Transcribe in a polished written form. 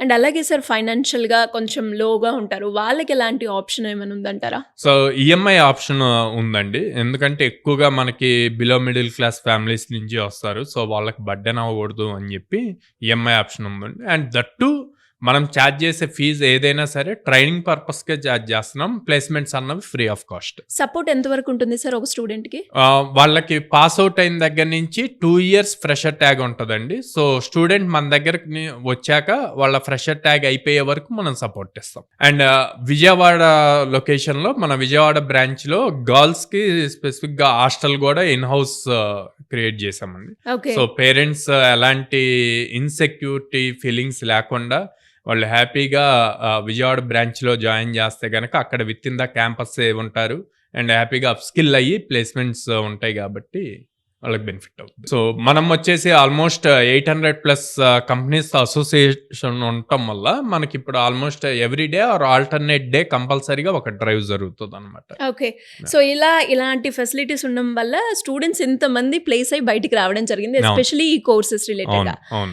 And అలాగే sir ఫైనాన్షియల్‌గా కొంచెం లోగా ఉంటారు. వాళ్ళకి ఎలాంటి ఆప్షన్ ఏమైనా ఉందంటారా? సో, ఈఎంఐ ఆప్షన్ ఉందండి. ఎందుకంటే ఎక్కువగా మనకి బిలో మిడిల్ క్లాస్ ఫ్యామిలీస్ నుంచి వస్తారు. సో, వాళ్ళకి బర్డెన్ అవ్వకూడదు అని చెప్పి ఈఎంఐ ఆప్షన్ ఉందండి. అండ్ దట్ టూ మనం చార్జ్ చేసే ఫీజ్ ఏదైనా సరే ట్రైనింగ్ పర్పస్‌కే చార్జ్ చేస్తున్నాం. ప్లేస్‌మెంట్స్ అన్నవి ఫ్రీ ఆఫ్ కాస్ట్. సపోర్ట్ ఎంత వరకు ఉంటుంది సార్ ఒక స్టూడెంట్‌కి? వాళ్ళకి పాస్ అవుట్ అయిన దగ్గర నుంచి 2 ఇయర్స్ ఫ్రెషర్ ట్యాగ్ ఉంటదండి. సో, స్టూడెంట్ మన దగ్గరకి వచ్చాక వాళ్ళ ఫ్రెషర్ ట్యాగ్ అయిపోయే వరకు మనం సపోర్ట్ ఇస్తాం. అండ్ విజయవాడ లొకేషన్‌లో మన విజయవాడ బ్రాంచ్‌లో గర్ల్స్‌కి స్పెసిఫిక్‌గా హాస్టల్ కూడా ఇన్ హౌస్ క్రియేట్ చేశామండి. ఓకే. సో, పేరెంట్స్ ఎలాంటి ఇన్‌సెక్యూరిటీ ఫీలింగ్స్ లేకుండా వాళ్ళు హ్యాపీగా విజయవాడ బ్రాంచ్‌లో జాయిన్ చేస్తే గనక అక్కడ వితిన్ ద క్యాంపస్సే ఉంటారు. అండ్ హ్యాపీగా అప్ స్కిల్ అయ్యి ప్లేస్‌మెంట్స్ ఉంటాయి కాబట్టి వాళ్ళకి బెనిఫిట్ అవుతుంది. సో, మనం వచ్చేసి ఆల్మోస్ట్ 800+ కంపెనీస్‌తో అసోసియేషన్ ఉండటం వల్ల మనకిప్పుడు almost every day or alternate day కంపల్సరీగా ఒక డ్రైవ్ జరుగుతదనమాట. ఓకే. సో, ఇలాంటి ఫెసిలిటీస్ ఉండడం వల్ల స్టూడెంట్స్ ఇంతమంది ప్లేస్ అయ్యి బయటికి రావడం జరిగింది. అవును. ఎస్పెషల్లీ ఈ కోర్సెస్ అవును. రిలేటెడ్‌గా. అవును.